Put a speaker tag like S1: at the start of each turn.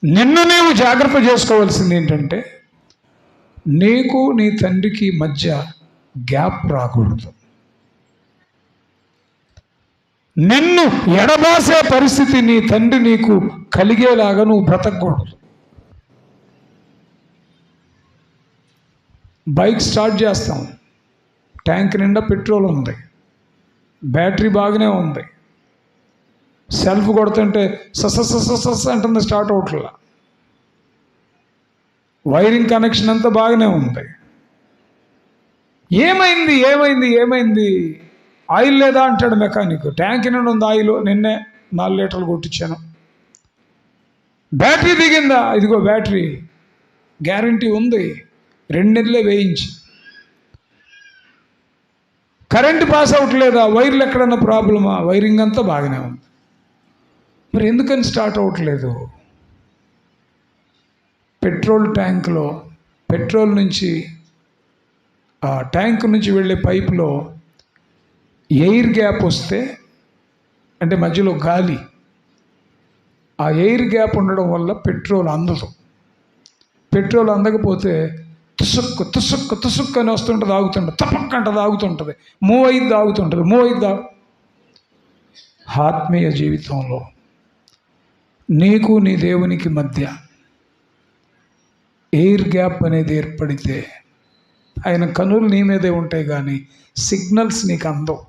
S1: నిన్ను నీవు జాగ్రత్త చేసుకోవాల్సింది ఏంటంటే, నీకు నీ తండ్రికి మధ్య గ్యాప్ రాకూడదు. నిన్ను ఎడబాసే పరిస్థితి నీ తండ్రి నీకు కలిగేలాగా నువ్వు బ్రతకూడదు. బైక్ స్టార్ట్ చేస్తాం, ట్యాంక్ నిండా పెట్రోల్ ఉంది, బ్యాటరీ బాగానే ఉంది, సెల్ఫ్ కొడుతుంటే సస్ అంటుంది, స్టార్ట్ అవుట్లా, వైరింగ్ కనెక్షన్ అంతా బాగానే ఉంది. ఏమైంది ఏమైంది ఏమైంది? ఆయిల్ లేదా అంటాడు మెకానిక్. ట్యాంక్ నిండా ఉంది ఆయిల్, నిన్నే 4 లీటర్లు కొట్టించాను. బ్యాటరీ దిగిందా? ఇదిగో బ్యాటరీ, గ్యారంటీ ఉంది, 2 నెలలే వేయించి. కరెంటు పాస్ అవ్వట్లేదా? వైర్లు ఎక్కడన్నా ప్రాబ్లమా? వైరింగ్ అంతా బాగానే ఉంది. మరి ఎందుకని స్టార్ట్ అవ్వట్లేదు? పెట్రోల్ ట్యాంక్లో, పెట్రోల్ నుంచి ఆ ట్యాంక్ నుంచి వెళ్ళే పైపులో ఎయిర్ గ్యాప్ వస్తే, అంటే మధ్యలో గాలి, ఆ ఎయిర్ గ్యాప్ ఉండడం వల్ల పెట్రోల్ అందదు. పెట్రోల్ అందకపోతే తుసుక్కు తుసుక్కు తుసుక్కు అని వస్తుంటుంది, ఆగుతుంటుంది, తపక్కంటది ఆగుతుంటుంది, మూవ్ అయింది ఆగుతుంటుంది. ఆత్మీయ జీవితంలో నీకు నీ దేవునికి మధ్య ఎయిర్ గ్యాప్ అనేది ఏర్పడితే ఆయన కనులు నీ మీదే ఉంటాయి, కానీ సిగ్నల్స్ నీకు అందవు.